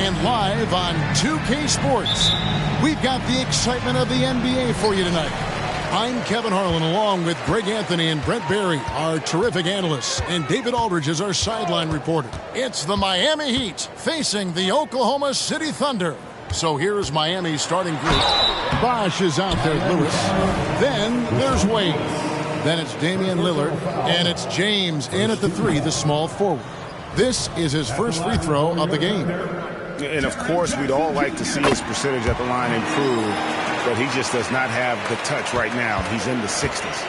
And live on 2K Sports, we've got the excitement of the NBA for you tonight. I'm Kevin Harlan, along with Greg Anthony and Brent Barry, our terrific analysts, and David Aldridge is our sideline reporter. It's the Miami Heat facing the Oklahoma City Thunder. So here's Miami's starting group. Bosh is out there, Lewis. Then there's Wade. Then it's Damian Lillard, and it's James in at the 3, the small forward. This is his first free throw of the game. And, of course, we'd all like to see his percentage at the line improve, but he just does not have the touch right now. He's in the 60s.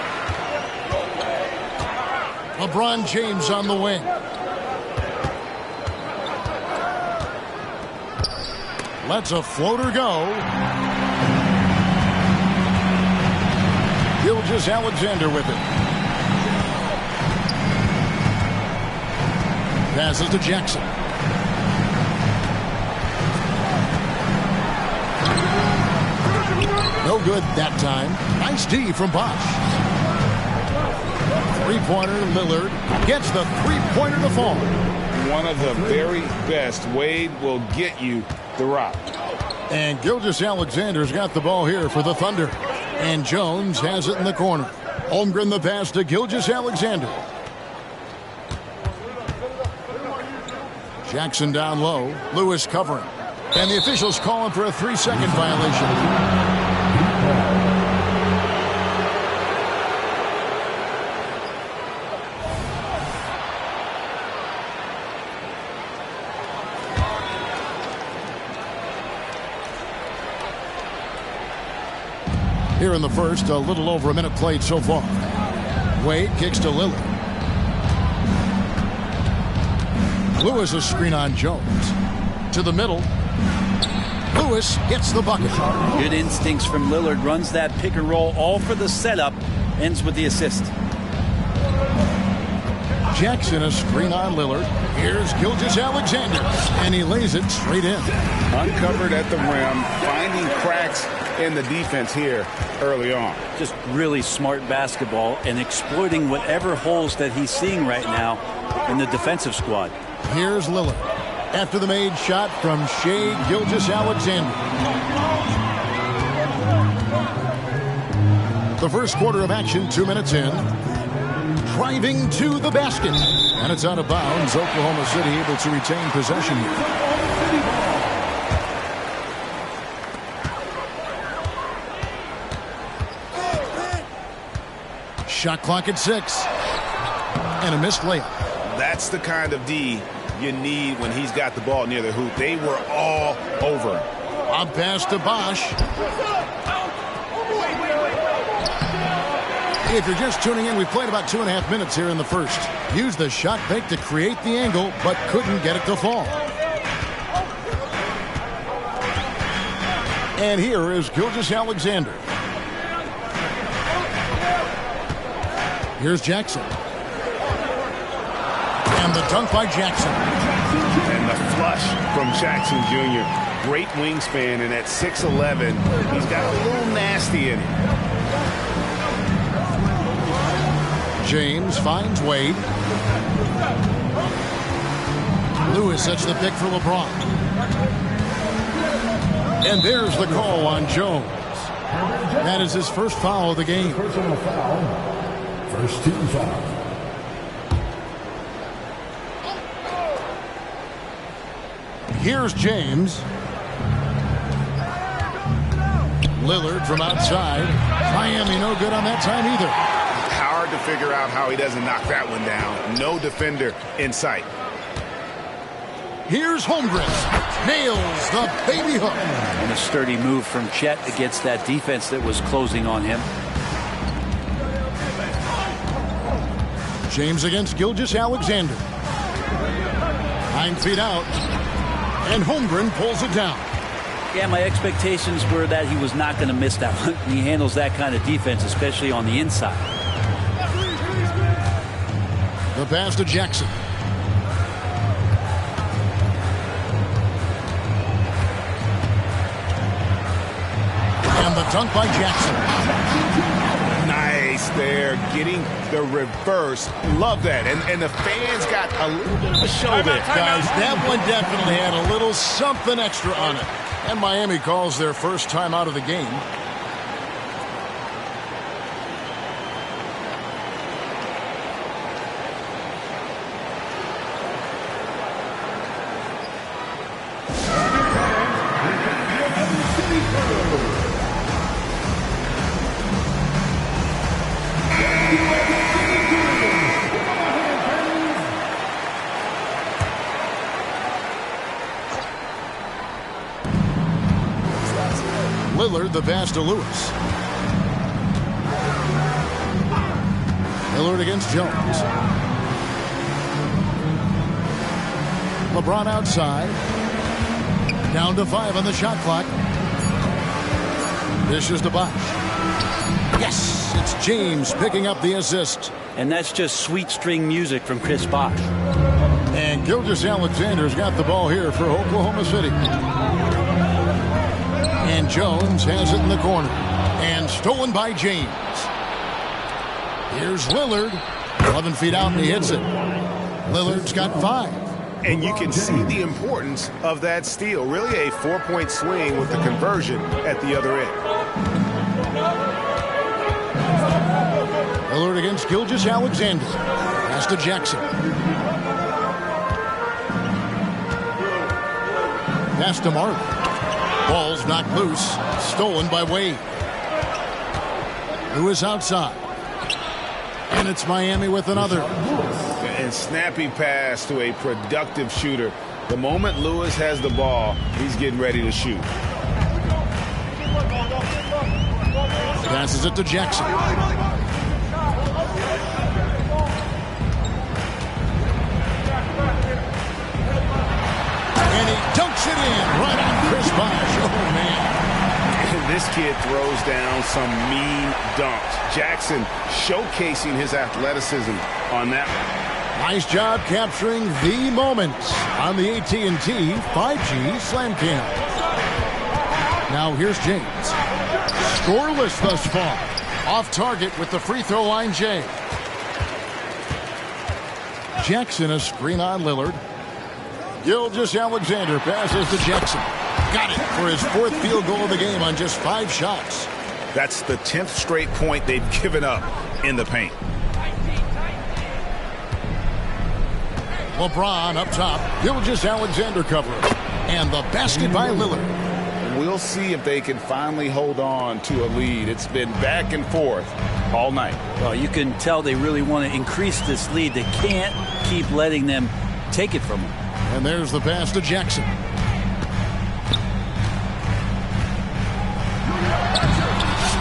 LeBron James on the wing. Lets a floater go. Gilgeous-Alexander with it. Passes to Jackson. No good that time. Nice D from Bosh. Three-pointer, Lillard gets the three-pointer to fall. One of the very best. Wade will get you the rock. And Gilgeous-Alexander's got the ball here for the Thunder. And Jones has it in the corner. Holmgren the pass to Gilgeous-Alexander. Jackson down low. Lewis covering. And the officials calling for a 3-second violation. Here in the first, a little over a minute played so far. Wade kicks to Lillard. Lewis a screen on Jones. To the middle. Lewis gets the bucket. Good instincts from Lillard. Runs that pick and roll all for the setup. Ends with the assist. Jackson a screen on Lillard. Here's Gilgeous-Alexander. And he lays it straight in. Uncovered at the rim. Finding cracks in the defense here early on. Just really smart basketball and exploiting whatever holes that he's seeing right now in the defensive squad. Here's Lillard after the made shot from Shai Gilgeous-Alexander. The first quarter of action, 2 minutes in. Driving to the basket. And it's out of bounds. Oklahoma City able to retain possession here. Shot clock at 6. And a missed layup. That's the kind of D you need when he's got the ball near the hoop. They were all over him. Up pass to Bosh. If you're just tuning in, we played about 2.5 minutes here in the first. Used the shot fake to create the angle, but couldn't get it to fall. And here is Gilgeous-Alexander. Here's Jackson. And the dunk by Jackson. And the flush from Jackson Jr. Great wingspan, and at 6'11", he's got a little nasty in it. James finds Wade. Lewis sets the pick for LeBron. And there's the call on Jones. That is his first foul of the game. Personal foul. First team foul. Here's James. Lillard from outside. Miami no good on that time either. Hard to figure out how he doesn't knock that one down. No defender in sight. Here's Holmgren. Nails the baby hook. And a sturdy move from Chet against that defense that was closing on him. James against Gilgeous-Alexander. 9 feet out. And Holmgren pulls it down. Yeah, my expectations were that he was not going to miss that one. He handles that kind of defense, especially on the inside. The pass to Jackson. And the dunk by Jackson. Nice there, getting the reverse. Love that. And the fans got a little bit of a show there. Guys, that one definitely had a little something extra on it. And Miami calls their first time out of the game. Lillard, the pass to Lewis. Lillard against Jones. LeBron outside. Down to 5 on the shot clock. Dishes to Bosh. Yes, it's James picking up the assist. And that's just sweet string music from Chris Bosh. And Gilgeous-Alexander's got the ball here for Oklahoma City. And Jones has it in the corner. And stolen by James. Here's Lillard. 11 feet out and he hits it. Lillard's got 5. And you can see the importance of that steal. Really a 4-point swing with the conversion at the other end. Lillard against Gilgeous-Alexander. Pass to Jackson. Pass to Martin. Ball's knocked loose. Stolen by Wade. Lewis outside. And it's Miami with another. And snappy pass to a productive shooter. The moment Lewis has the ball, he's getting ready to shoot. Passes it to Jackson. And he dunks it in right on Chris Bosh. Oh, man. And this kid throws down some mean dunks. Jackson showcasing his athleticism on that one. Nice job capturing the moment on the AT&T 5G Slam Cam. Now here's James. Scoreless thus far. Off target with the free throw line, Jay. Jackson a screen on Lillard. Gilgeous-Alexander passes to Jackson. Got it for his 4th field goal of the game on just 5 shots. That's the 10th straight point they've given up in the paint. LeBron up top. Gilgeous-Alexander covering. And the basket by Lillard. We'll see if they can finally hold on to a lead. It's been back and forth all night. Well, you can tell they really want to increase this lead. They can't keep letting them take it from them. And there's the pass to Jackson.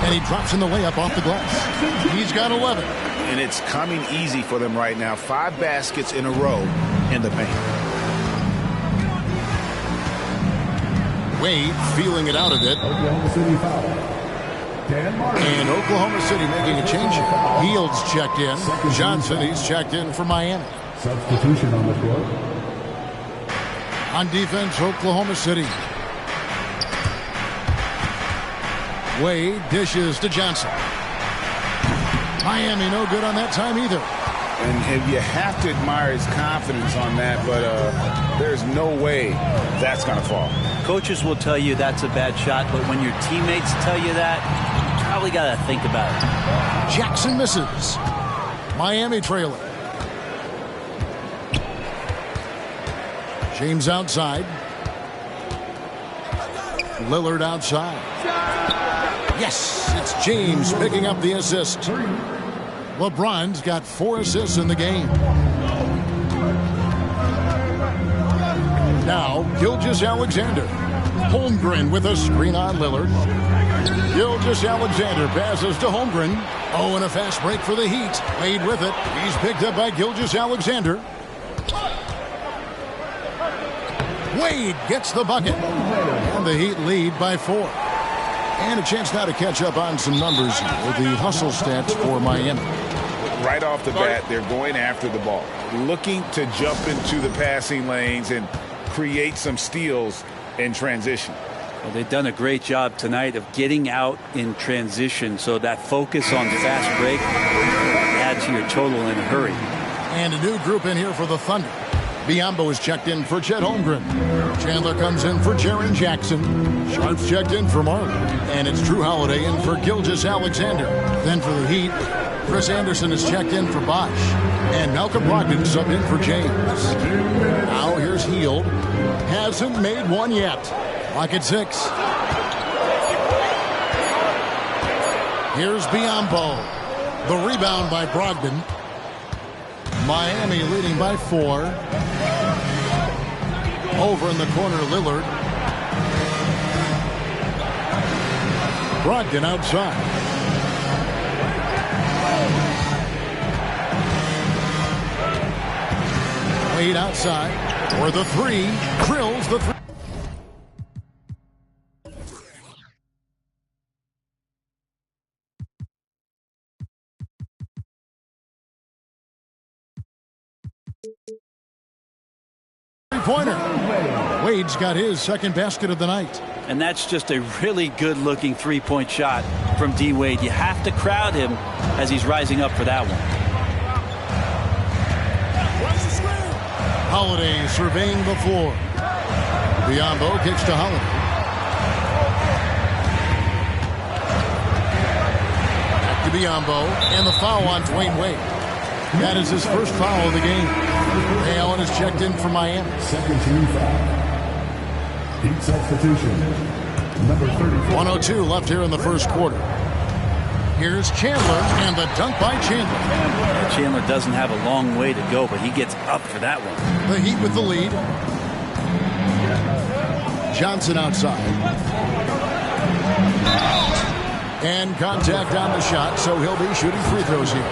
And he drops in the layup off the glass. He's got 11. And it's coming easy for them right now. 5 baskets in a row in the paint. Wade feeling it out a bit. Oklahoma City foul. And Oklahoma City making a change here. Fields checked in. Johnson, he's checked in for Miami. Substitution on the floor. On defense, Oklahoma City. Wade dishes to Johnson. Miami no good on that time either. And you have to admire his confidence on that, but there's no way that's going to fall. Coaches will tell you that's a bad shot, but when your teammates tell you that, you probably got to think about it. Jackson misses. Miami trailing. James outside. Lillard outside. Yes, it's James picking up the assist. LeBron's got 4 assists in the game. Now, Gilgeous-Alexander. Holmgren with a screen on Lillard. Gilgeous-Alexander passes to Holmgren. Oh, and a fast break for the Heat. Wade with it. He's picked up by Gilgeous-Alexander. Wade gets the bucket. And the Heat lead by 4. And a chance now to catch up on some numbers with the hustle stats for Miami. Right off the bat, they're going after the ball, looking to jump into the passing lanes and create some steals in transition. Well, they've done a great job tonight of getting out in transition, so that focus on fast break adds to your total in a hurry. And a new group in here for the Thunder. Biyombo is checked in for Chet Holmgren. Chandler comes in for Jaren Jackson. Sharp's checked in for Marlon. And it's Drew Holiday in for Gilgeous Alexander. Then for the Heat, Chris Anderson is checked in for Bosch. And Malcolm Brogdon sub in for James. Now here's Hield. Hasn't made one yet. Clock at 6. Here's Biyombo. The rebound by Brogdon. Miami leading by 4. Over in the corner, Lillard. Brogdon outside. Wade outside. For the 3. Drills the 3. Three-pointer. Wade's got his second basket of the night. And that's just a really good-looking three-point shot from D. Wade. You have to crowd him as he's rising up for that one. Holiday surveying the floor. Biyombo kicks to Holiday. Back to Biyombo. And the foul on Dwayne Wade. That is his first foul of the game. Ray Allen is checked in for Miami. Second team foul. Heat substitution. Number 34. 1:02 left here in the first quarter. Here's Chandler, and the dunk by Chandler. Chandler doesn't have a long way to go, but he gets up for that one. The Heat with the lead. Johnson outside. And contact on the shot, so he'll be shooting free throws here.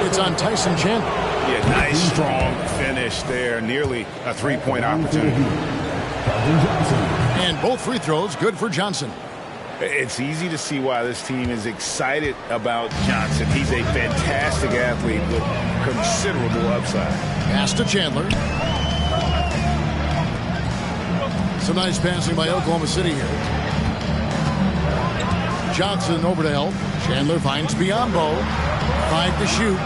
It's on Tyson Chandler. Yeah, nice, strong finish there. Nearly a three-point opportunity. And both free throws good for Johnson. It's easy to see why this team is excited about Johnson. He's a fantastic athlete with considerable upside. Pass to Chandler. Some nice passing by Oklahoma City here. Johnson over to help. Chandler finds Biyombo. 5 to shoot.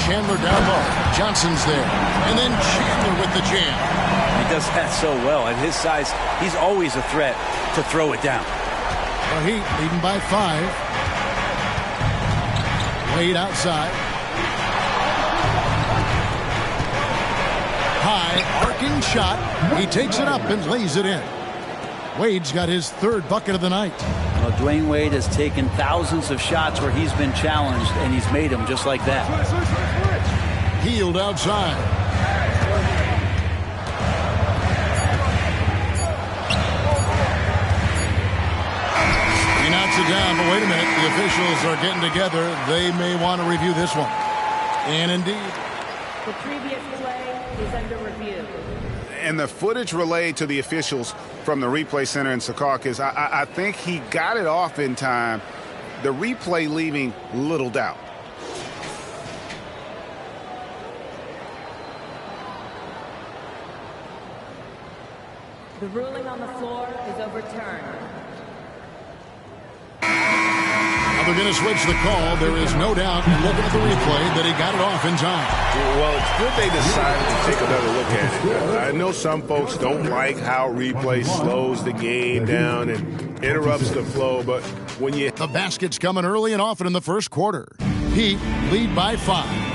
Chandler down low. Johnson's there. And then Chandler with the jam. He does that so well. At his size, he's always a threat to throw it down. The Heat leading by 5. Wade outside. High, arcing shot. He takes it up and lays it in. Wade's got his third bucket of the night. Well, Dwayne Wade has taken thousands of shots where he's been challenged, and he's made them just like that. Hield outside. He knocks it down, but wait a minute. The officials are getting together. They may want to review this one. And indeed. The previous play is under review. And the footage relayed to the officials from the replay center in Secaucus, I think he got it off in time. The replay leaving little doubt. The ruling on the floor is overturned. Now they're going to switch the call. There is no doubt, looking at the replay, that he got it off in time. Well, it's good they decided to take another look at it. I know some folks don't like how replay slows the game down and interrupts the flow, but when you... The basket's coming early and often in the first quarter. Heat lead by 5.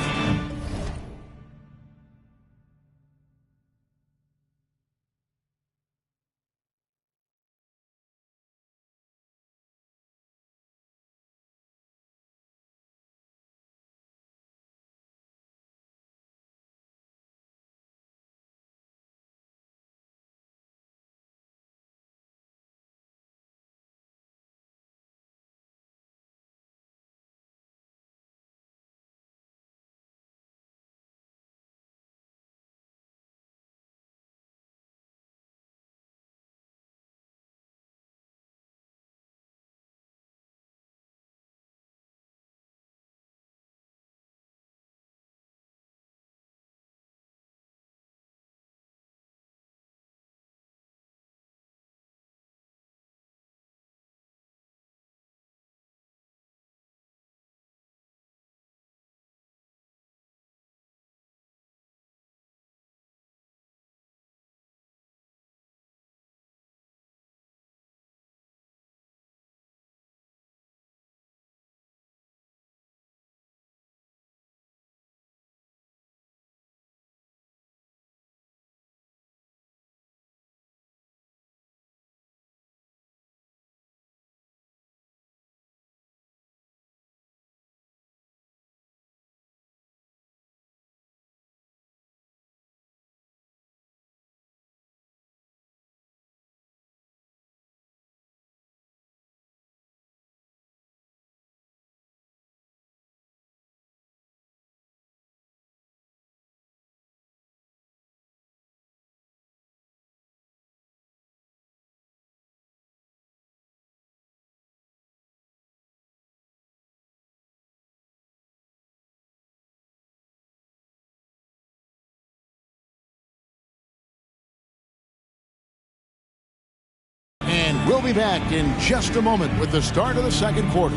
We'll be back in just a moment with the start of the second quarter.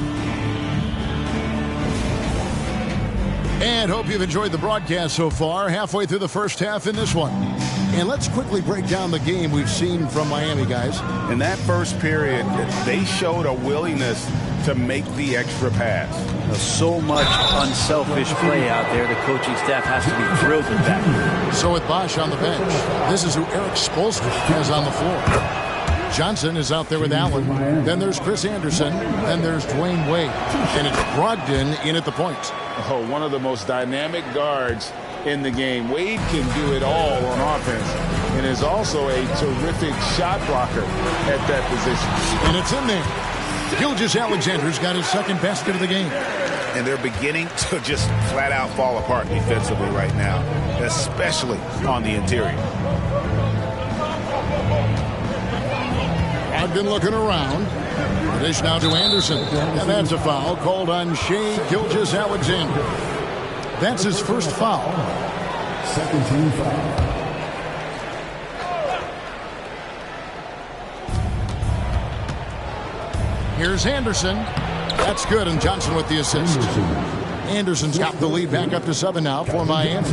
And hope you've enjoyed the broadcast so far, halfway through the first half in this one. And let's quickly break down the game we've seen from Miami, guys. In that first period, they showed a willingness to make the extra pass. So much unselfish play out there. The coaching staff has to be thrilled with that. So with Bosch on the bench, this is who Eric Spoelstra has on the floor. Johnson is out there with Allen. Then there's Chris Anderson. Then there's Dwayne Wade. And it's Brogdon in at the point. Oh, one of the most dynamic guards in the game. Wade can do it all on offense and is also a terrific shot blocker at that position. And it's in there. Gilgeous-Alexander's got his second basket of the game. And they're beginning to just flat out fall apart defensively right now, especially on the interior. Brogdon looking around. Dish now to Anderson. And that's a foul called on Shai Gilgeous-Alexander. That's his first foul. Second team foul. Here's Anderson. That's good, and Johnson with the assist. Anderson's got the lead back up to 7 now for Miami.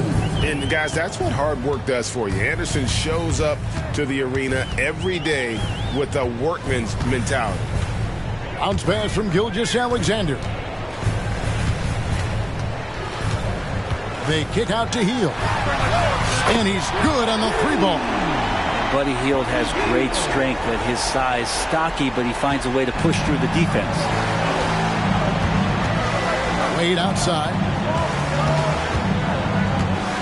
And, guys, that's what hard work does for you. Anderson shows up to the arena every day with a workman's mentality. Bounce pass from Gilgeous-Alexander. They kick out to Hield. And he's good on the 3-ball. Buddy Hield has great strength at his size, stocky, but he finds a way to push through the defense. Wade outside.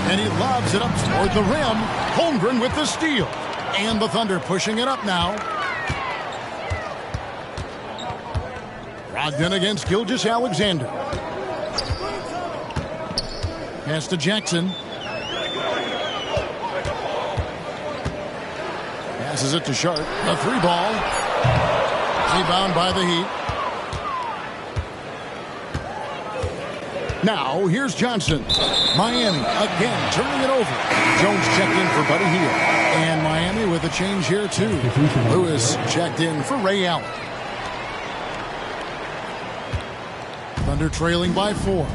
And he lobs it up toward the rim. Holmgren with the steal. And the Thunder pushing it up now. Brogdon against Gilgeous-Alexander. Pass to Jackson. Passes it to Sharp. A 3-ball. Rebound by the Heat. Now, here's Johnson. Miami again turning it over. Jones checked in for Buddy Hield. And Miami with a change here, too. Lewis checked in for Ray Allen. Thunder trailing by 4.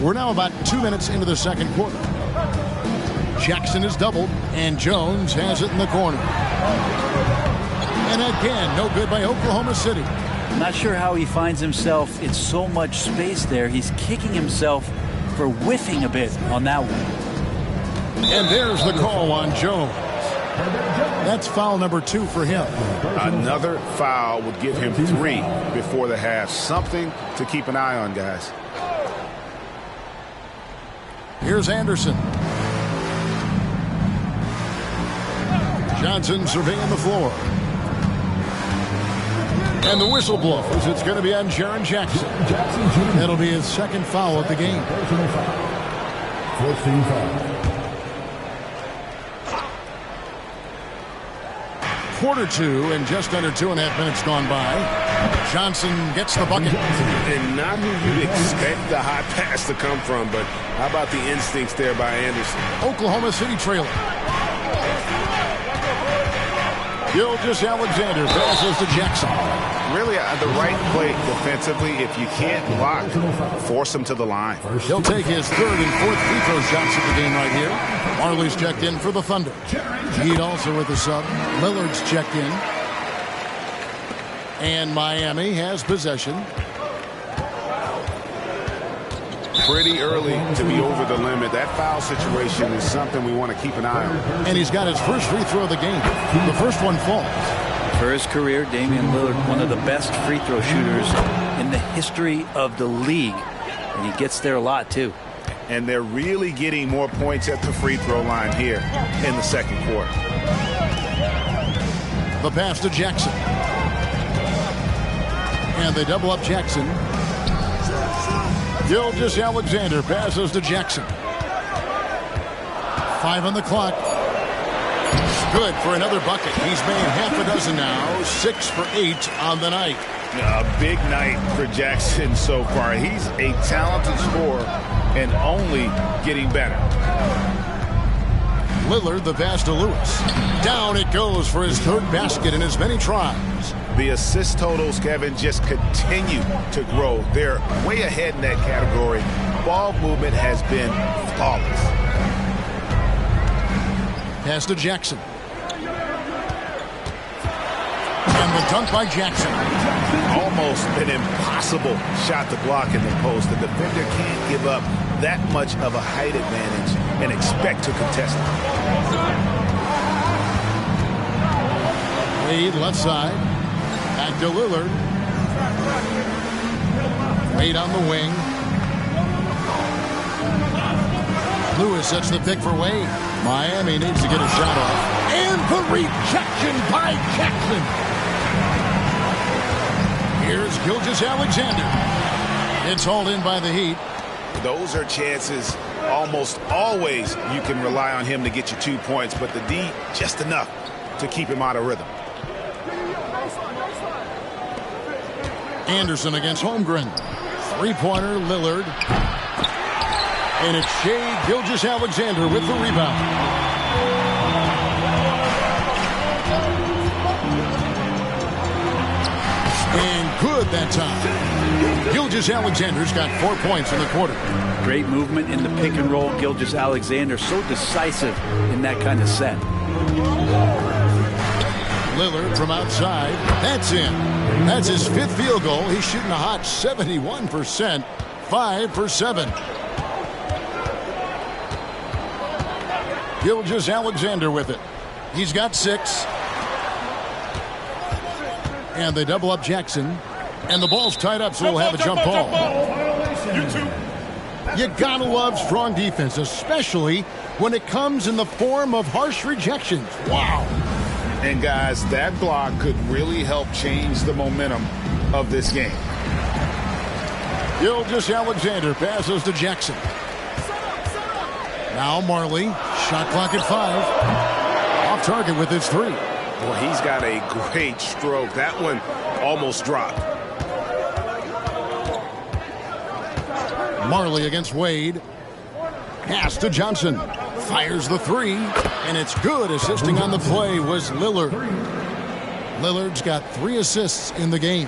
We're now about 2 minutes into the second quarter. Jackson is doubled, and Jones has it in the corner. And again, no good by Oklahoma City. Not sure how he finds himself in so much space there. He's kicking himself for whiffing a bit on that one. And there's the call on Jones. That's foul number 2 for him. Another foul would give him 3 before the half. Something to keep an eye on, guys. Here's Anderson. Johnson surveying the floor. And the whistle blows. It's going to be on Jaren Jackson. That'll be his second foul of the game. First team foul. Quarter 2 and just under 2.5 minutes gone by. Johnson gets the bucket. And not who you'd expect the high pass to come from, but how about the instincts there by Anderson? Oklahoma City trailing. Gilgeous-Alexander passes to Jackson. Really the right play defensively. If you can't block, force him to the line. He'll take his 3rd and 4th free throw shots of the game right here. Marley's checked in for the Thunder. Heat also with the sub. Lillard's checked in. And Miami has possession. Pretty early to be over the limit. That foul situation is something we want to keep an eye on. And he's got his first free throw of the game. The first one falls. For his career, Damian Lillard, one of the best free throw shooters in the history of the league. And he gets there a lot, too. And they're really getting more points at the free throw line here in the second quarter. The pass to Jackson. And they double up Jackson. Gilgeous-Alexander passes to Jackson. 5 on the clock. Good for another bucket. He's made half a dozen now. 6 for 8 on the night. A big night for Jackson so far. He's a talented scorer and only getting better. Lillard, the pass to Lewis. Down it goes for his third basket in as many tries. The assist totals, Kevin, just continue to grow. They're way ahead in that category. Ball movement has been flawless. Pass to Jackson. And the dunk by Jackson. Almost an impossible shot to block in the post. The defender can't give up that much of a height advantage and expect to contest it. Wade left side. Back to Lillard. Wade on the wing. Lewis sets the pick for Wade. Miami needs to get a shot off. And the rejection by Jackson. Here's Gilgeous-Alexander. It's hauled in by the Heat. Those are chances almost always you can rely on him to get you 2 points, but the D just enough to keep him out of rhythm. Anderson against Holmgren. Three-pointer, Lillard. And it's Shai Gilgeous-Alexander with the rebound. And good that time. Gilgeous-Alexander's got 4 points in the quarter. Great movement in the pick and roll. Gilgeous-Alexander so decisive in that kind of set. Lillard from outside. That's in. That's his fifth field goal. He's shooting a hot 71%. 5 for 7. Gilgeous-Alexander with it. He's got 6. And they double up Jackson. And the ball's tied up, so we'll have a jump ball. You gotta love strong defense, especially when it comes in the form of harsh rejections. Wow. And guys, that block could really help change the momentum of this game. Gilgeous-Alexander passes to Jackson. Now Marley, shot clock at 5. Off target with his 3. Well, he's got a great stroke. That one almost dropped. Marley against Wade. Pass to Johnson. Fires the 3. And it's good. Assisting on the play was Lillard. Lillard's got 3 assists in the game.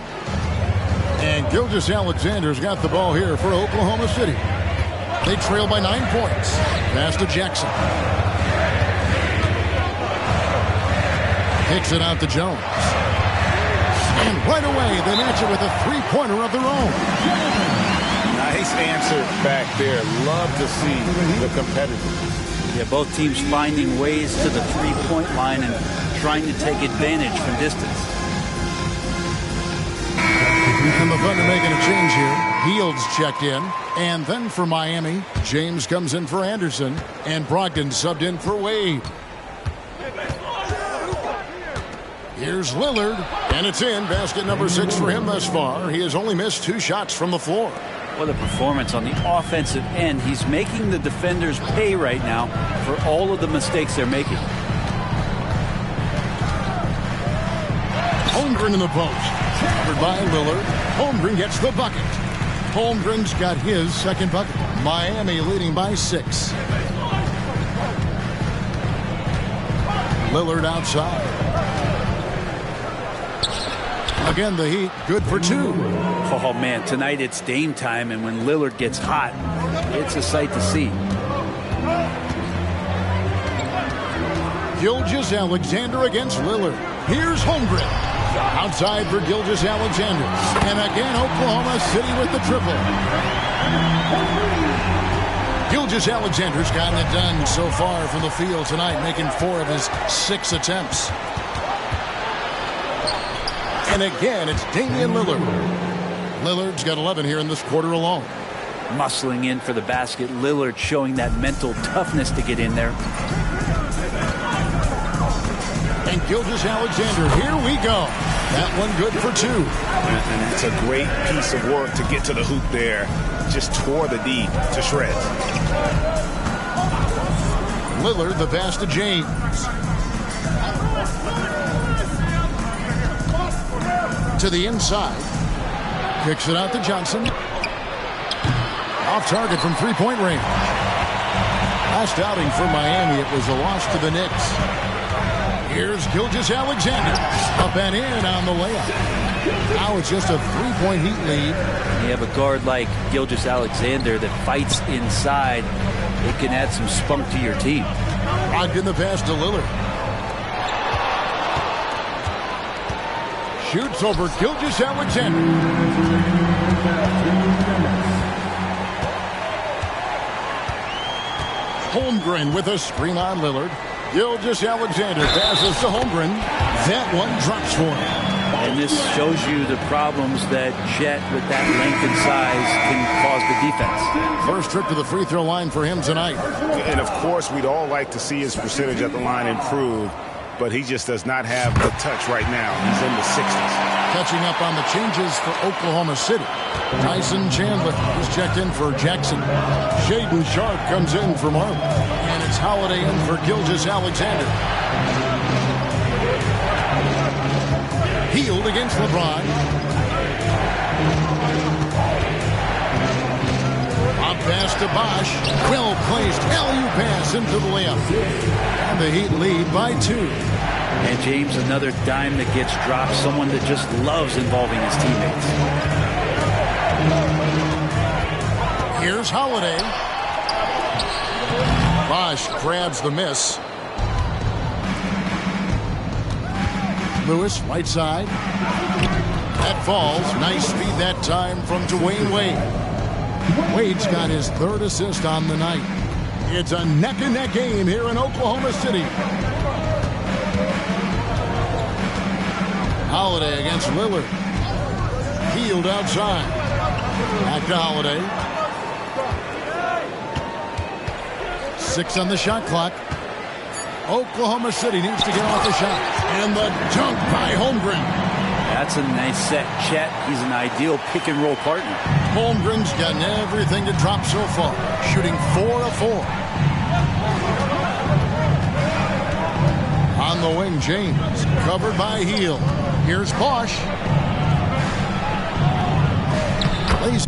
And Gilgeous-Alexander's got the ball here for Oklahoma City. They trail by 9 points. Pass to Jackson. Kicks it out to Jones. And right away, they match it with a 3-pointer of their own. Nice answer back there. Love to see the competitiveness. Yeah, both teams finding ways to the 3-point line and trying to take advantage from distance. And the Thunder making a change here. Heald's checked in. And then for Miami, James comes in for Anderson. And Brogdon subbed in for Wade. Here's Lillard. And it's in. Basket number 6 for him thus far. He has only missed 2 shots from the floor. What a performance on the offensive end. He's making the defenders pay right now for all of the mistakes they're making. Holmgren in the post. Covered by Lillard. Holmgren gets the bucket. Holmgren's got his second bucket. Miami leading by 6. Lillard outside. Again, the Heat good for 2. Oh, man, tonight it's Dame time, and when Lillard gets hot, it's a sight to see. Gilgeous-Alexander against Lillard. Here's Holmgren. Outside for Gilgeous-Alexander. And again, Oklahoma City with the triple. Gilgeous-Alexander's gotten it done so far from the field tonight, making 4 of his 6 attempts. And again, it's Damian Lillard. Lillard's got 11 here in this quarter alone. Muscling in for the basket. Lillard showing that mental toughness to get in there. And Gilgeous-Alexander, here we go. That one good for 2. And it's a great piece of work to get to the hoop there. Just tore the D to shreds. Lillard, the pass to James. To the inside. Kicks it out to Johnson. Off target from 3-point range. Last outing for Miami, it was a loss to the Knicks. Here's Gilgeous-Alexander. Up and in on the layup. Now it's just a 3-point Heat lead. You have a guard like Gilgeous-Alexander that fights inside. It can add some spunk to your team. Locked in the pass to Lillard. Shoots over Gilgeous-Alexander. Holmgren with a screen on Lillard. Gilgeous-Alexander passes to Holmgren. That one drops for him. And this shows you the problems that Chet, with that length and size, can cause the defense. First trip to the free throw line for him tonight. And, of course, we'd all like to see his percentage at the line improve, but he just does not have the touch right now. He's in the 60s. Catching up on the changes for Oklahoma City. Tyson Chandler is checked in for Jackson. Shaedon Sharpe comes in for Marley. And it's Holiday in for Gilgeous-Alexander. Healed against LeBron. Up pass to Bosh. Well placed. LU pass into the layup. And the Heat lead by 2. And James, another dime that gets dropped. Someone that just loves involving his teammates. Here's Holiday. Bosh grabs the miss. Lewis, right side. That falls. Nice speed that time from Dwayne Wade. Wade's got his 3rd assist on the night. It's a neck-and-neck game here in Oklahoma City. Holiday against Lillard. Healed outside. Back to Holiday. 6 on the shot clock. Oklahoma City needs to get off the shot. And the dunk by Holmgren. That's a nice set. Chet, he's an ideal pick-and-roll partner. Holmgren's gotten everything to drop so far. Shooting 4 of 4. On the wing, James. Covered by Hield. Here's Bosh. Plays.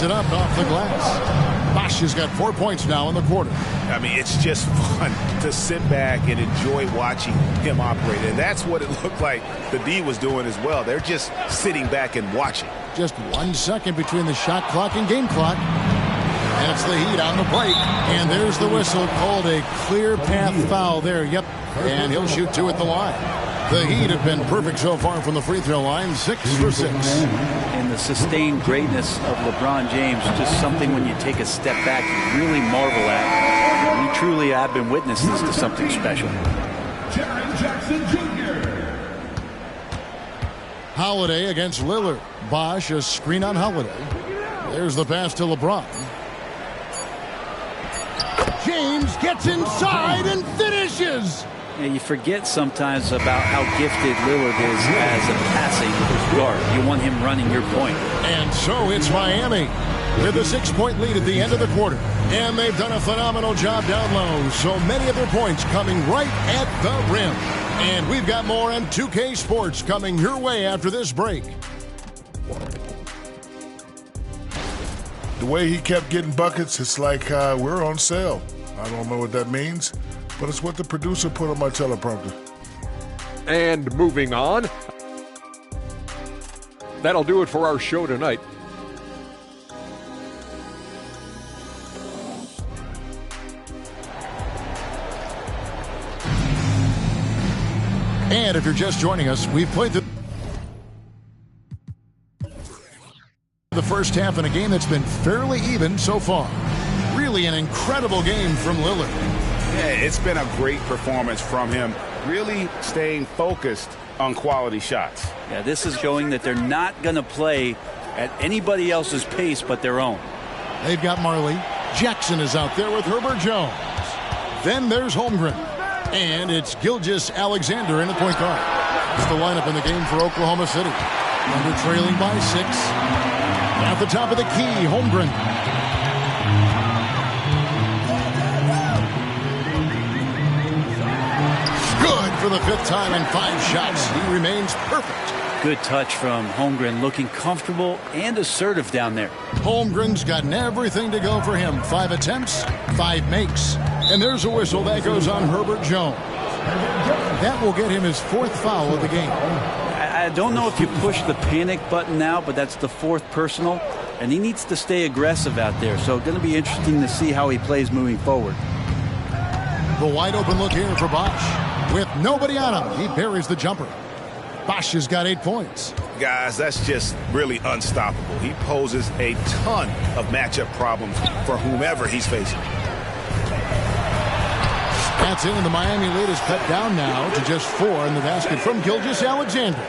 It up off the glass. Bosh has got 4 points now in the quarter. I mean, it's just fun to sit back and enjoy watching him operate. And that's what it looked like the D was doing as well. They're just sitting back and watching. Just 1 second between the shot clock and game clock. And it's the Heat on the break. And there's the whistle called a clear path foul there. Yep. And he'll shoot 2 at the line. The Heat have been perfect so far from the free throw line, 6 for 6. And the sustained greatness of LeBron James, just something when you take a step back, you really marvel at. We truly have been witnesses to something special. Jackson Jr. Holiday against Lillard. Bosh, a screen on Holiday. There's the pass to LeBron. James gets inside and finishes. Yeah, you forget sometimes about how gifted Lillard is as a passing guard. You want him running your point. And so it's Miami with a 6-point lead at the end of the quarter. And they've done a phenomenal job down low. So many of their points coming right at the rim. And we've got more on 2K Sports coming your way after this break. The way he kept getting buckets, it's like we're on sale. I don't know what that means, but it's what the producer put on my teleprompter. And moving on, that'll do it for our show tonight. And if you're just joining us, we've played the first half in a game that's been fairly even so far. Really an incredible game from Lillard. Yeah, it's been a great performance from him, really staying focused on quality shots. Yeah, this is showing that they're not going to play at anybody else's pace but their own. They've got Marley. Jackson is out there with Herbert Jones. Then there's Holmgren. And it's Gilgeous-Alexander in the point guard. It's the lineup in the game for Oklahoma City. Thunder trailing by 6. At the top of the key, Holmgren. Good for the 5th time in 5 shots. He remains perfect. Good touch from Holmgren, looking comfortable and assertive down there. Holmgren's gotten everything to go for him. 5 attempts, 5 makes. And there's a whistle that goes on Herbert Jones. That will get him his 4th foul of the game. I don't know if you push the panic button now, but that's the 4th personal. And he needs to stay aggressive out there. So going to be interesting to see how he plays moving forward. The wide open look here for Bosch. With nobody on him, he buries the jumper. Bosch has got 8 points. Guys, that's just really unstoppable. He poses a ton of matchup problems for whomever he's facing. That's in, and the Miami lead is cut down now to just 4 in the basket from Gilgeous-Alexander.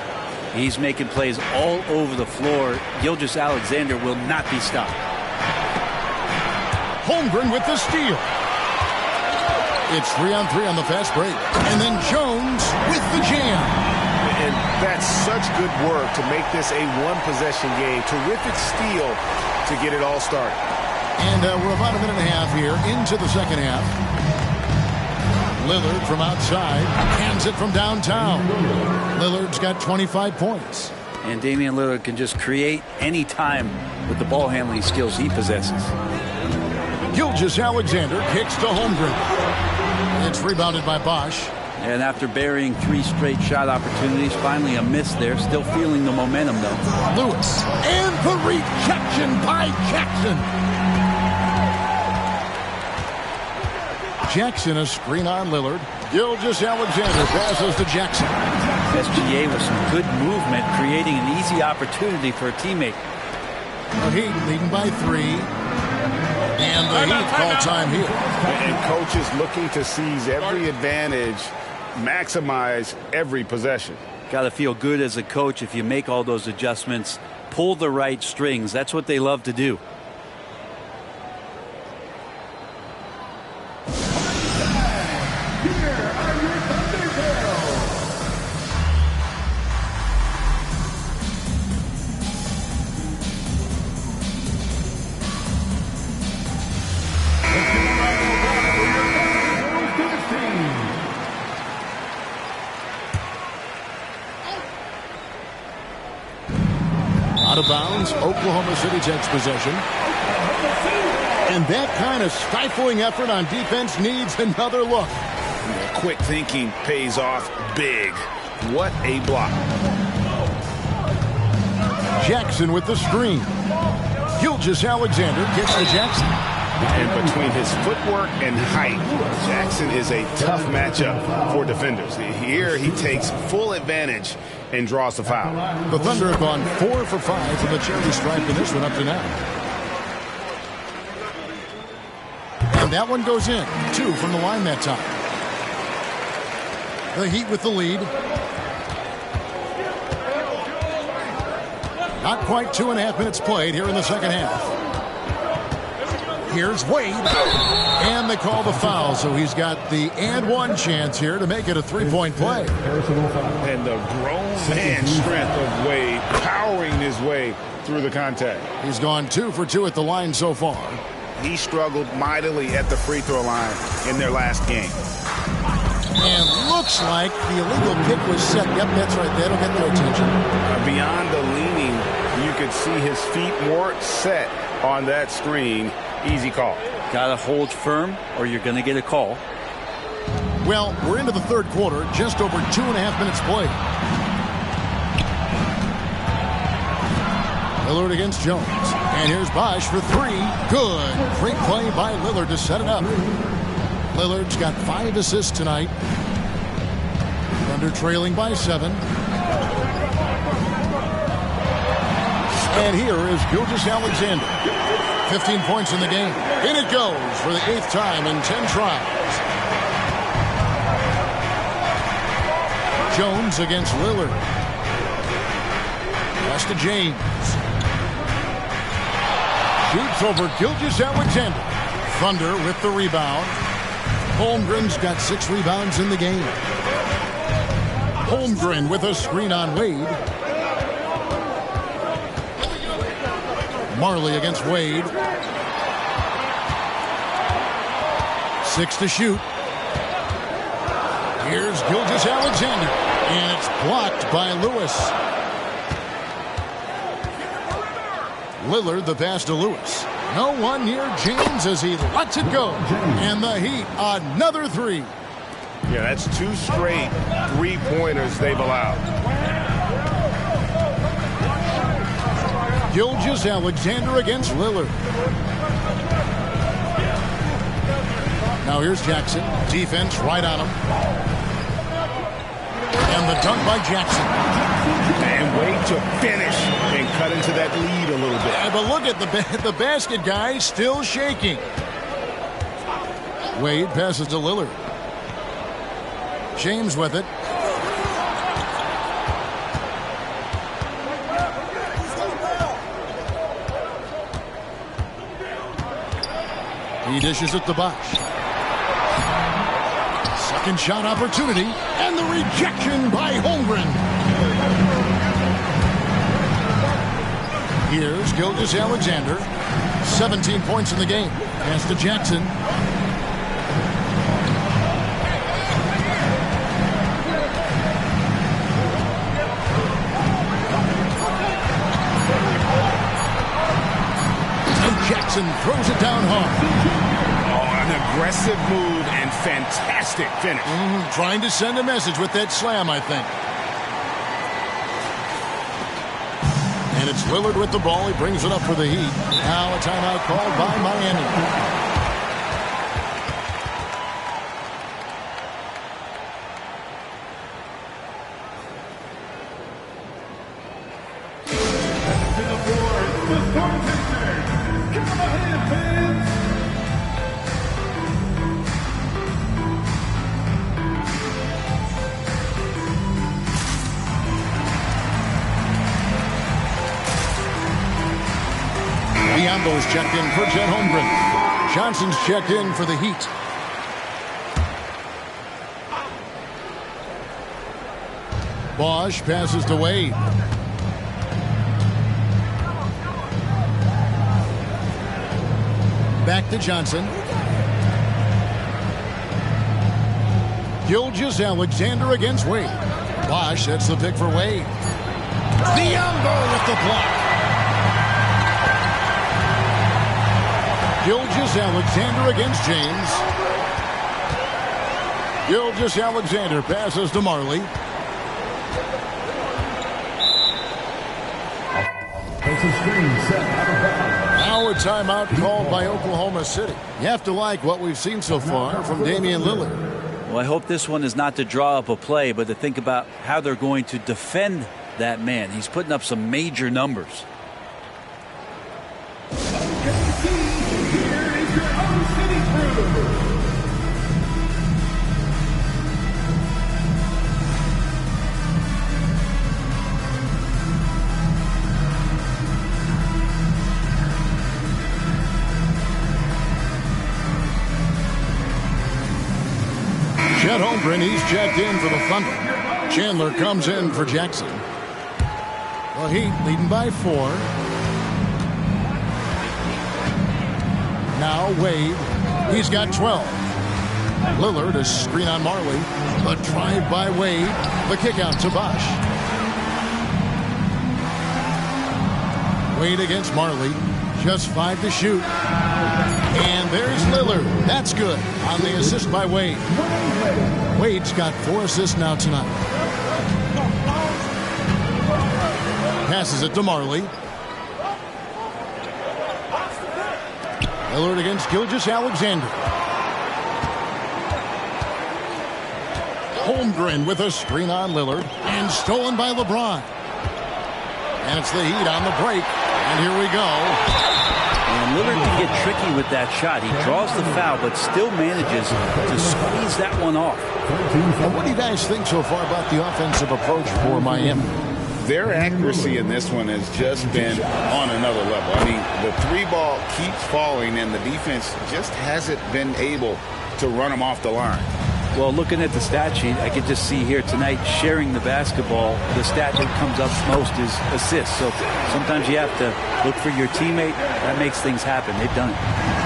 He's making plays all over the floor. Gilgeous-Alexander will not be stopped. Holmgren with the steal. It's 3-on-3 on the fast break. And then Jones with the jam. And that's such good work to make this a one-possession game. Terrific steal to get it all started. And we're about a minute and a half here into the second half. Lillard from outside hands it from downtown. Lillard's got 25 points. And Damian Lillard can just create any time with the ball handling skills he possesses. Gilgeous-Alexander kicks to Holmgren. It's rebounded by Bosch. And after burying 3 straight shot opportunities, finally a miss there. Still feeling the momentum, though. Lewis. And the rejection by Jackson. Jackson, a screen on Lillard. Gilgeous-Alexander passes to Jackson. SGA with some good movement, creating an easy opportunity for a teammate. The Heat leading by 3. And the Heat call time here. And coaches looking to seize every advantage, maximize every possession. Got to feel good as a coach if you make all those adjustments, pull the right strings. That's what they love to do. Out of bounds, Oklahoma City takes possession. And that kind of stifling effort on defense needs another look. Quick thinking pays off big. What a block. Jackson with the screen. Gilgeous-Alexander gets to Jackson. And between his footwork and height, Jackson is a tough matchup for defenders. Here he takes full advantage and draws the foul. The Thunder have gone 4 for 5 from the cherry stripe in this one up to now. And that one goes in. 2 from the line that time. The Heat with the lead. Not quite 2.5 minutes played here in the second half. Here's Wade. And they call the foul, so he's got the and one chance here to make it a 3-point play. And the grown man strength of Wade powering his way through the contact. He's gone 2 for 2 at the line so far. He struggled mightily at the free throw line in their last game. And looks like the illegal kick was set. Yep, that's right. That'll get their attention. Beyond the leaning, you could see his feet weren't set on that screen. Easy call. Got to hold firm or you're going to get a call. Well, we're into the third quarter. Just over 2.5 minutes played. Lillard against Jones. And here's Bosch for 3. Good. Great play by Lillard to set it up. Lillard's got 5 assists tonight. Thunder trailing by 7. And here is Gilgeous-Alexander. 15 points in the game. In it goes for the 8th time in 10 tries. Jones against Lillard. Pass to James. Shoots over Gilgeous-Alexander. Thunder with the rebound. Holmgren's got 6 rebounds in the game. Holmgren with a screen on Wade. Marley against Wade. 6 to shoot. Here's Gilgeous-Alexander, and it's blocked by Lewis. Lillard the pass to Lewis. No one near James as he lets it go. And the Heat, another three. Yeah, that's 2 straight three-pointers they've allowed. Gilgeous-Alexander against Lillard. Now here's Jackson. Defense right on him. And the dunk by Jackson. And Wade to finish and cut into that lead a little bit. Yeah, but look at the basket guy still shaking. Wade passes to Lillard. James with it. He dishes it to Bosh. Second shot opportunity, and the rejection by Holmgren. Here's Gilgeous-Alexander. 17 points in the game. Pass to Jackson. And Jackson throws it down hard. An aggressive move and fantastic finish. Trying to send a message with that slam, I think. And it's Lillard with the ball. He brings it up for the Heat. Now a timeout called by Miami. Biombo's checked in for Chet Holmgren. Johnson's checked in for the Heat. Bosh passes to Wade. Back to Johnson. Gilgeous-Alexander against Wade. Bosh, that's the pick for Wade. Biombo with the block. Gilgeous-Alexander against James. Gilgeous-Alexander passes to Marley. Now a timeout called by Oklahoma City. You have to like what we've seen so far from Damian Lillard. Well, I hope this one is not to draw up a play, but to think about how they're going to defend that man. He's putting up some major numbers. Chet Holmgren, he's checked in for the Thunder. Chandler comes in for Jackson. The Heat leading by 4. Now Wade. He's got 12. Lillard, a screen on Marley. A drive by Wade. The kick out to Bosh. Wade against Marley. Just 5 to shoot. And there's Lillard. That's good on the assist by Wade. Wade's got 4 assists now tonight. Passes it to Marley. Lillard against Gilgeous-Alexander. Holmgren with a screen on Lillard. And stolen by LeBron. And it's the Heat on the break. And here we go. And Lillard can get tricky with that shot. He draws the foul, but still manages to squeeze that one off. Well, what do you guys think so far about the offensive approach for Miami? Their accuracy in this one has just been on another level. I mean, the 3-ball keeps falling, and the defense just hasn't been able to run them off the line. Well, looking at the stat sheet, I could just see here tonight sharing the basketball. The stat that comes up most is assists. So sometimes you have to look for your teammate. That makes things happen. They've done it.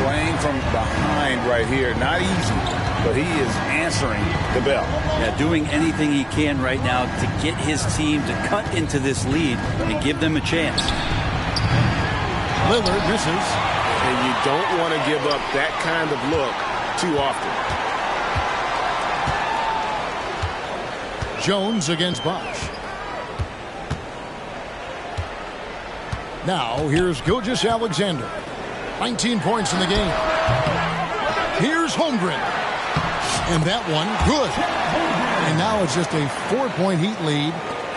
Playing from behind right here, not easy, but he is answering the bell. Yeah, doing anything he can right now to get his team to cut into this lead and give them a chance. Lillard misses. And you don't want to give up that kind of look too often. Jones against Bosch. Now, here's Gilgeous-Alexander. 19 points in the game. Here's Holmgren. And that one, good. And now it's just a 4-point Heat lead.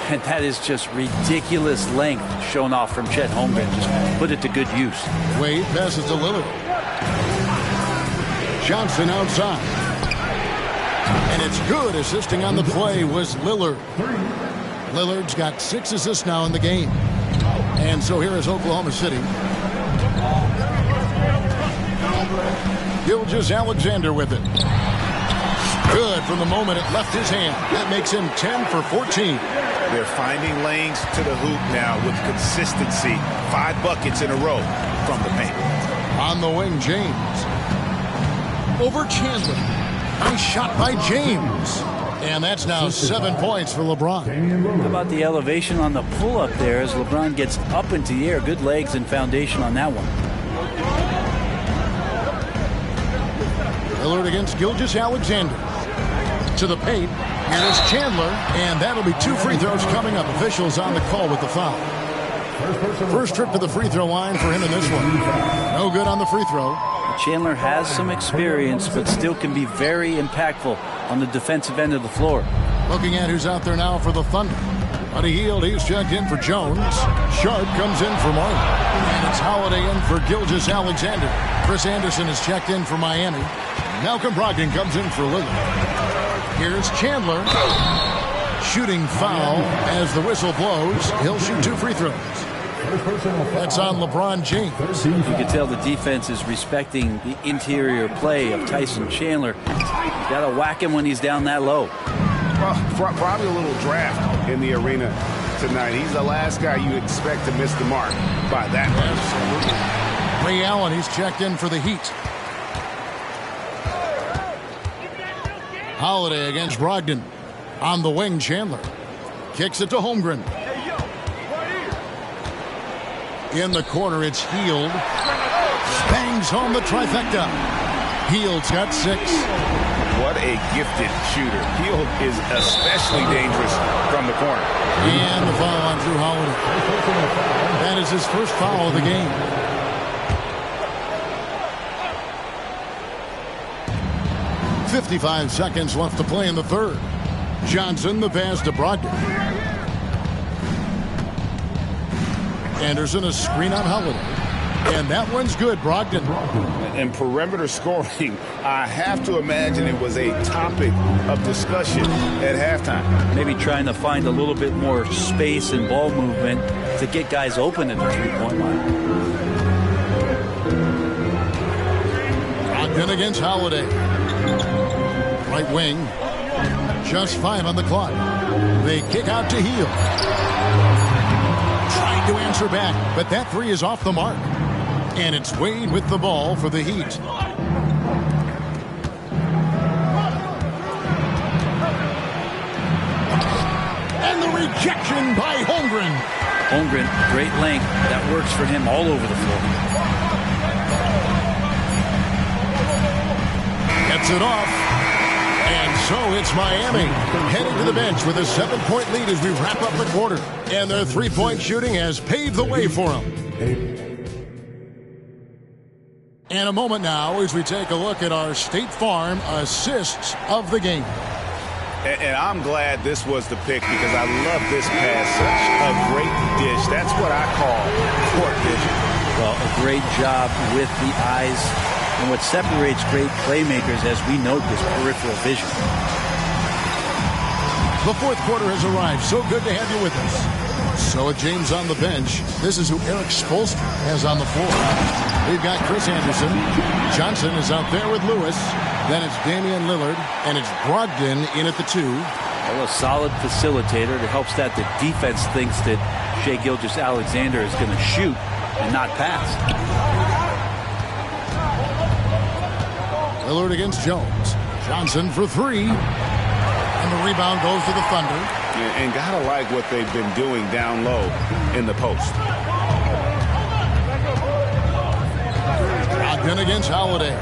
And that is just ridiculous length shown off from Chet Holmgren. Just put it to good use. Wade passes to Lillard. Johnson outside. And it's good. Assisting on the play was Lillard. Lillard's got 6 assists now in the game. And so here is Oklahoma City. Gilgeous-Alexander with it. Good from the moment it left his hand. That makes him 10 for 14. They're finding lanes to the hoop now with consistency. 5 buckets in a row from the paint. On the wing, James. Over Chandler. Nice shot by James. And that's now 7 points for LeBron. How about the elevation on the pull-up there as LeBron gets up into the air? Good legs and foundation on that one. Lillard against Gilgeous-Alexander. To the paint. Here's Chandler. And that'll be 2 free throws coming up. Officials on the call with the foul. First trip to the free throw line for him in this one. No good on the free throw. Chandler has some experience, but still can be very impactful on the defensive end of the floor. Looking at who's out there now for the Thunder. Buddy Hield, he's checked in for Jones. Sharp comes in for Martin. And it's Holiday in for Gilgeous-Alexander. Chris Anderson is checked in for Miami. Malcolm Brogdon comes in for Lillard. Here's Chandler. Shooting foul as the whistle blows. He'll shoot 2 free throws. That's on LeBron James. You can tell the defense is respecting the interior play of Tyson Chandler. You got to whack him when he's down that low. Well, probably a little draft in the arena tonight. He's the last guy you expect to miss the mark by that much. Ray Allen, he's checked in for the Heat. Holiday against Brogdon. On the wing, Chandler. Kicks it to Holmgren. In the corner, it's Hield. Bangs home the trifecta. Hield's got 6. What a gifted shooter. Hield is especially dangerous from the corner. And the foul on Drew Holiday. That is his first foul of the game. .55 seconds left to play in the third. Johnson, the pass to Brogdon. Anderson, a screen on Holiday. And that one's good, Brogdon. And perimeter scoring, I have to imagine it was a topic of discussion at halftime. Maybe trying to find a little bit more space and ball movement to get guys open at the three-point line. Brogdon against Holiday. Right wing. Just 5 on the clock. They kick out to Hield. Trying to answer back, but that 3 is off the mark. And it's Wade with the ball for the Heat. And the rejection by Holmgren. Holmgren, great length. That works for him all over the floor. Gets it off. And so it's Miami heading to the bench with a 7-point lead as we wrap up the quarter. And their 3-point shooting has paved the way for them. And a moment now as we take a look at our State Farm assists of the game. And I'm glad this was the pick because I love this pass. Such a great dish. That's what I call court vision. Well, a great job with the eyes. And what separates great playmakers, as we note, is peripheral vision. The fourth quarter has arrived. So good to have you with us. So with James on the bench, this is who Eric Spoelstra has on the floor. We've got Chris Anderson. Johnson is out there with Lewis. Then it's Damian Lillard, and it's Brogdon in at the 2. Well, a solid facilitator. It helps that the defense thinks that Shai Gilgeous-Alexander is going to shoot and not pass. Lillard against Jones. Johnson for 3. And the rebound goes to the Thunder. And gotta like what they've been doing down low in the post. Brogdon against Holiday.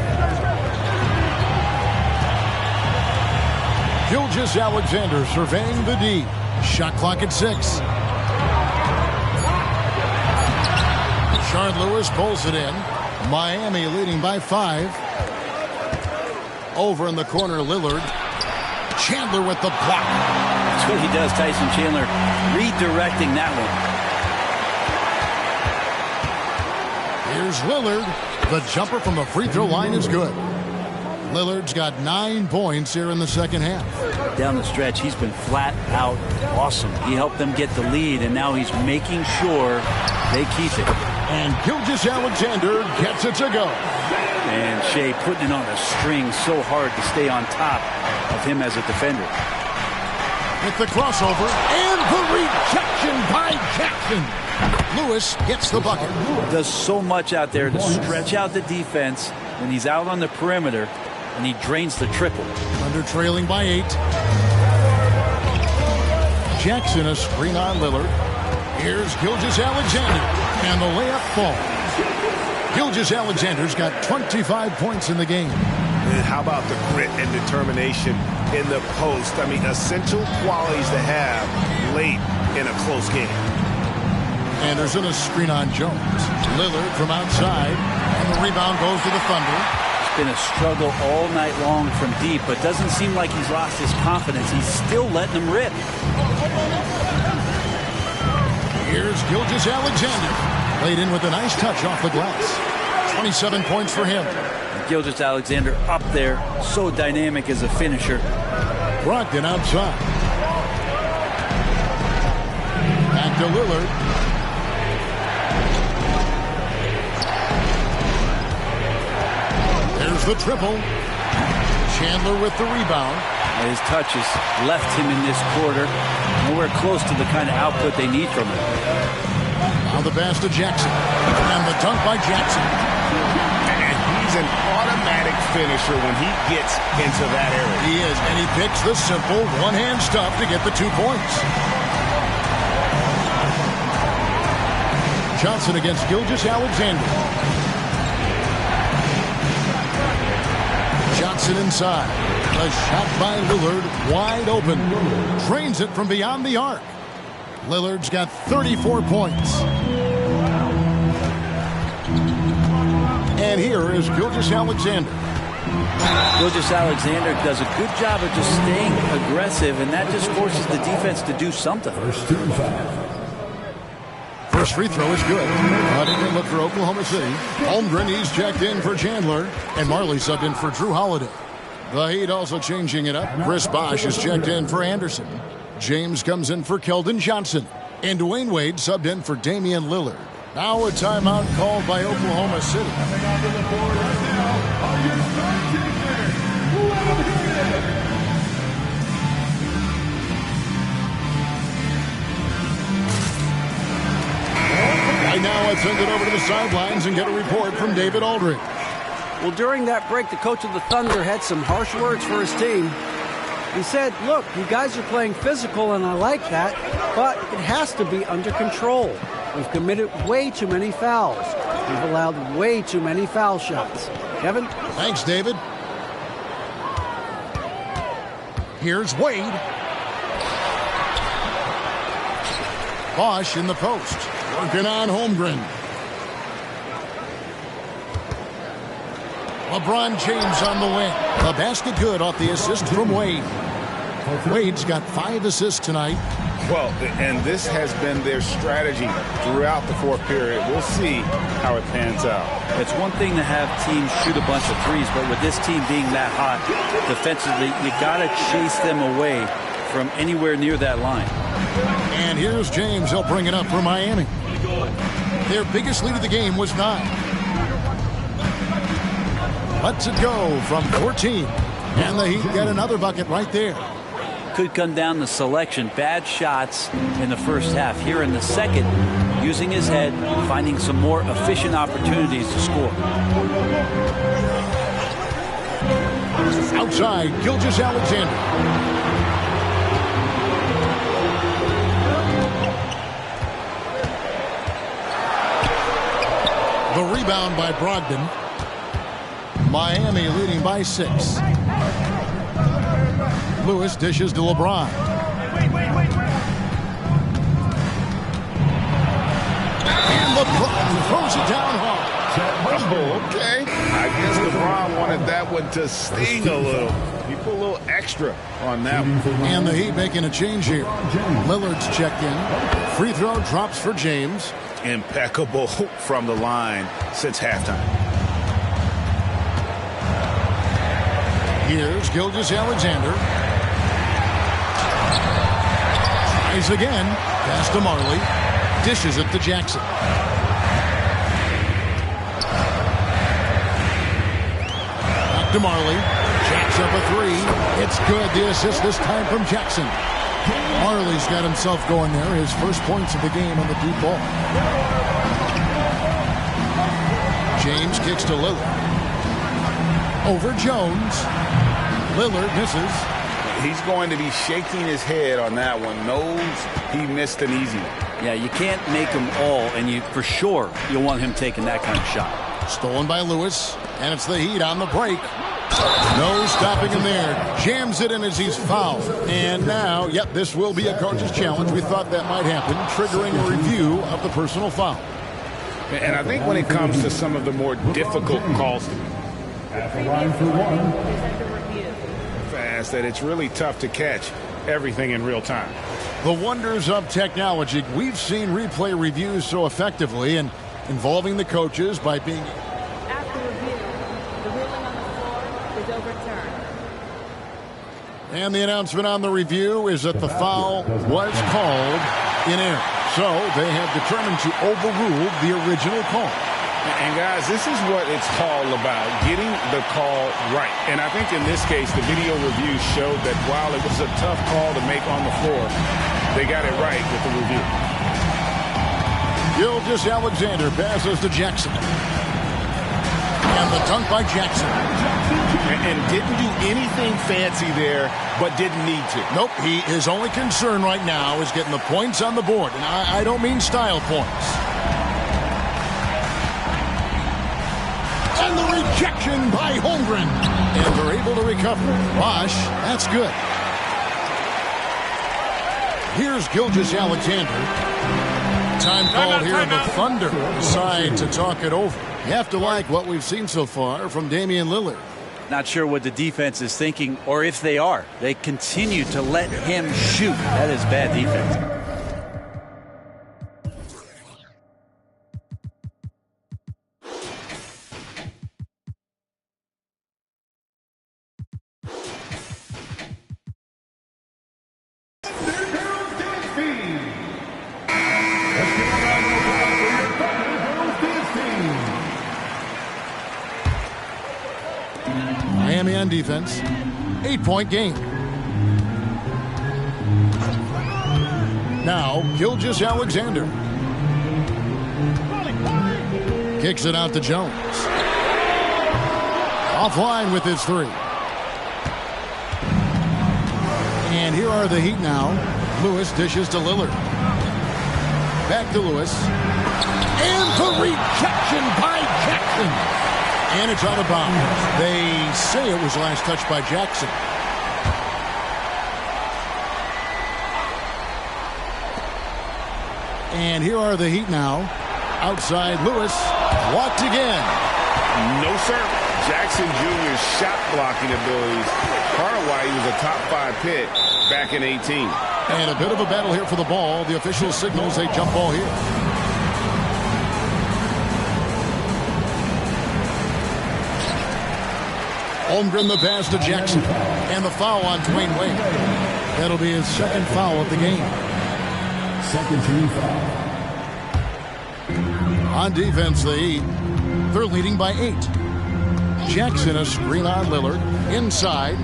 Gilgeous-Alexander surveying the D. Shot clock at 6. Rashard Lewis pulls it in. Miami leading by 5. Over in the corner, Lillard. Chandler with the block. That's what he does, Tyson Chandler, redirecting that one. Here's Lillard. The jumper from the free throw line is good. Lillard's got 9 points here in the second half. Down the stretch, he's been flat out awesome. He helped them get the lead, and now he's making sure they keep it. And Gilgeous-Alexander gets it to go. And Shai putting it on a string so hard to stay on top of him as a defender. With the crossover and the rejection by Jackson. Lewis gets the bucket. Does so much out there to stretch out the defense when he's out on the perimeter, and he drains the triple. Under trailing by 8. Jackson a screen on Lillard. Here's Gilgeous-Alexander, and the layup falls. Gilgeous-Alexander's got 25 points in the game. And how about the grit and determination in the post? I mean, essential qualities to have late in a close game. Anderson a screen on Jones. Lillard from outside, and the rebound goes to the Thunder. It's been a struggle all night long from deep, but doesn't seem like he's lost his confidence. He's still letting them rip. Here's Gilgeous-Alexander. Laid in with a nice touch off the glass. 27 points for him. Gilgeous-Alexander up there, so dynamic as a finisher. Brogdon outside. Back to Lillard. There's the triple. Chandler with the rebound. His touch has left him in this quarter. Nowhere close to the kind of output they need from him. Now the pass to Jackson. And the dunk by Jackson. And he's an automatic finisher when he gets into that area. He is, and he picks the simple one-hand stuff to get the 2 points. Johnson against Gilgeous-Alexander. Johnson inside. A shot by Lillard, wide open. Drains it from beyond the arc. Lillard's got 34 points. And here is Gilgeous-Alexander. Gilgeous-Alexander does a good job of just staying aggressive, and that just forces the defense to do something. First free throw is good. Huntington look for Oklahoma City. Holmgren, he's checked in for Chandler. And Marley subbed in for Drew Holiday. The Heat also changing it up. Chris Bosh is checked in for Anderson. James comes in for Keldon Johnson. And Dwayne Wade subbed in for Damian Lillard. Now a timeout called by Oklahoma City. Coming onto the board right now are your starting players. Right now, let's send it over to the sidelines and get a report from David Aldridge. Well, during that break, the coach of the Thunder had some harsh words for his team. He said, look, you guys are playing physical, and I like that, but it has to be under control. We've committed way too many fouls. We've allowed way too many foul shots. Kevin? Thanks, David. Here's Wade. Bosh in the post. Working on Holmgren. LeBron James on the wing. The basket good off the assist from Wade. Wade's got 5 assists tonight. Well, and this has been their strategy throughout the fourth period. We'll see how it pans out. It's one thing to have teams shoot a bunch of threes, but with this team being that hot defensively, you got to chase them away from anywhere near that line. And here's James. He'll bring it up for Miami. Their biggest lead of the game was 9. lets it go from 14. And the Heat get another bucket right there. Could come down to selection. Bad shots in the first half. Here in the second, using his head, finding some more efficient opportunities to score. Outside, Gilgeous-Alexander. The rebound by Brogdon. Miami leading by 6. Lewis dishes to LeBron. And LeBron throws it down hard. Oh, okay. I guess LeBron wanted that one to sting a little. He put a little extra on that one. And the Heat making a change here. Lillard's checked in. Free throw drops for James. Impeccable from the line since halftime. Here's Gilgeous-Alexander. Tries again. Pass to Marley. Dishes it to Jackson. Back to Marley. Jacks up a 3. It's good. The assist this time from Jackson. Marley's got himself going there. His first points of the game on the deep ball. James kicks to Lillard. Over Jones. Lillard misses. He's going to be shaking his head on that one. Knows he missed an easy one. Yeah, you can't make them all, and for sure you'll want him taking that kind of shot. Stolen by Lewis, and it's the Heat on the break. No stopping him there. Jams it in as he's fouled. And now, yep, this will be a coach's challenge. We thought that might happen, triggering a review of the personal foul. And I think when it comes to some of the more difficult calls At the line for one. fast, that it's really tough to catch everything in real time. The wonders of technology. We've seen replay reviews so effectively and involving the coaches by being... After review, the ruling on the floor is overturned. And the announcement on the review is that the foul was called in error. So they have determined to overrule the original call. And guys, this is what it's all about, getting the call right. And I think in this case, the video review showed that while it was a tough call to make on the floor, they got it right with the review. Gilgeous-Alexander passes to Jackson. And the dunk by Jackson. And didn't do anything fancy there, but didn't need to. Nope, his only concern right now is getting the points on the board. And I don't mean style points. And the rejection by Holmgren. And they're able to recover. Bosch, that's good. Here's Gilgeous-Alexander. Time called here. The Thunder decide to talk it over. You have to like what we've seen so far from Damian Lillard. Not sure what the defense is thinking, or if they are. They continue to let him shoot. That is bad defense. Miami on defense. 8-point game. Now, Gilgeous-Alexander. Kicks it out to Jones. Offline with his 3. And here are the Heat now. Lewis dishes to Lillard. Back to Lewis. And the rejection by Jackson. And it's out of bounds. They say it was last touched by Jackson. And here are the Heat now. Outside Lewis. Walked again. No, sir. Jackson Jr.'s shot blocking abilities. Part of why he was a top 5 pick back in 18. And a bit of a battle here for the ball. The official signals a jump ball here. Holmgren the pass to Jackson. And the foul on Dwayne Wade. That'll be his second foul of the game. Second team foul. On defense, the Heat. They're leading by 8. Jackson, a screen on Lillard. Inside.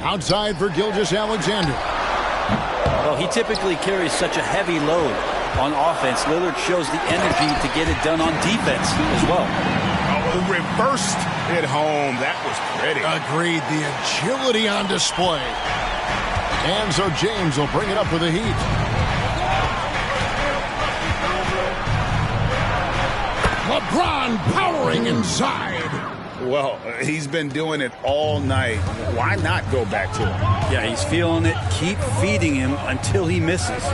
Outside for Gilgeous-Alexander. Well, he typically carries such a heavy load on offense. Lillard shows the energy to get it done on defense as well. Oh, reversed it home. That was pretty. Agreed. The agility on display. And so James will bring it up with the Heat. LeBron powering inside. Well, he's been doing it all night. Why not go back to him? Yeah, he's feeling it. Keep feeding him until he misses.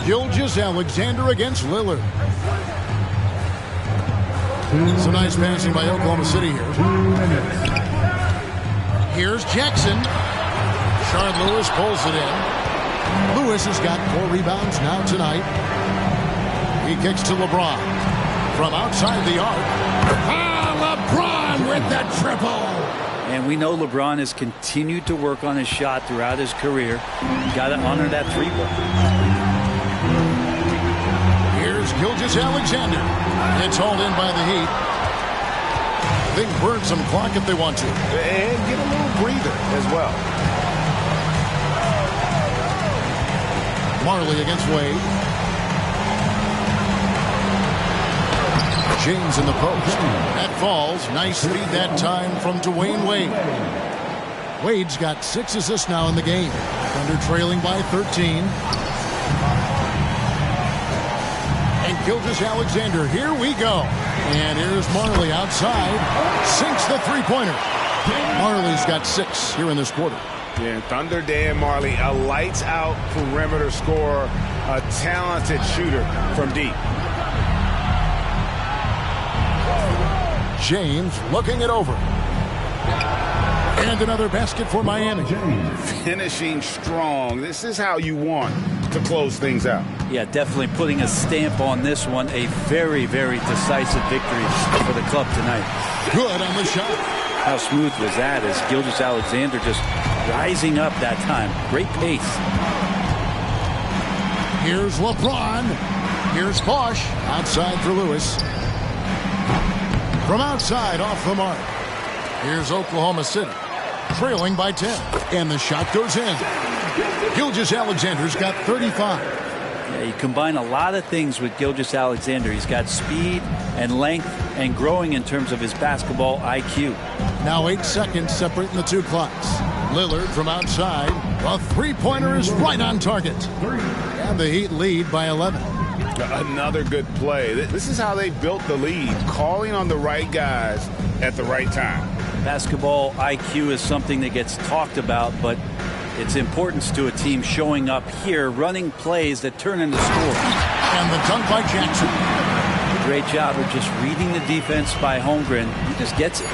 Gilgeous-Alexander against Lillard. Some nice passing by Oklahoma City here. Here's Jackson. Shard Lewis pulls it in. Lewis has got 4 rebounds now tonight. He kicks to LeBron. From outside the arc. LeBron with the triple. And we know LeBron has continued to work on his shot throughout his career. You got to honor that 3-ball. Here's Gilgeous-Alexander. It's hauled in by the Heat. They can burn some clock if they want to. And get a little breather as well. Marley against Wade. James in the post. That falls. Nice feed that time from Dwayne Wade. Wade's got 6 assists now in the game. Thunder trailing by 13. And Gilgeous-Alexander, here we go. And here's Marley outside. Sinks the three-pointer. Marley's got 6 here in this quarter. Yeah, Thunder Dan Marley, a lights-out perimeter scorer, a talented shooter from deep. James looking it over. And another basket for Miami. Finishing strong. This is how you want to close things out. Yeah, definitely putting a stamp on this one. A very, very decisive victory for the club tonight. Good on the shot. How smooth was that as Gilgeous-Alexander just rising up that time. Great pace. Here's LeBron. Here's Bosch. Outside for Lewis. From outside, off the mark. Here's Oklahoma City, trailing by 10. And the shot goes in. Gilgeous-Alexander's got 35. Yeah, you combine a lot of things with Gilgeous-Alexander. He's got speed and length and growing in terms of his basketball IQ. Now 8 seconds separating the 2 clocks. Lillard from outside. A three-pointer is right on target. And the Heat lead by 11. Another good play. This is how they built the lead, calling on the right guys at the right time. Basketball IQ is something that gets talked about, but its importance to a team showing up here, running plays that turn into scores. And the dunk by Jackson. Great job of just reading the defense by Holmgren. He just gets it.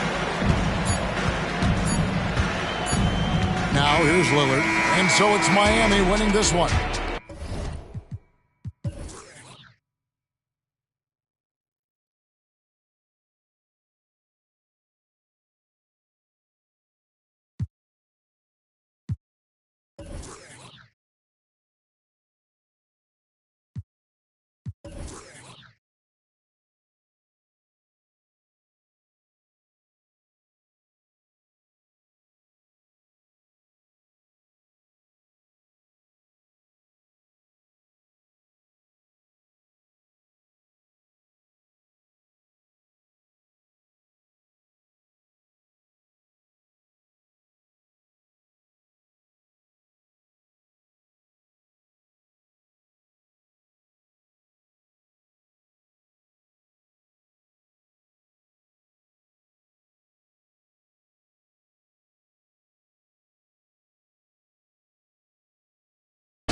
Now here's Lillard. And so it's Miami winning this one.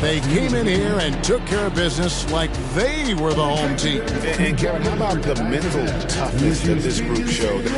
They came in here and took care of business like they were the home team. And Kevin, how about the mental toughness that this group showed?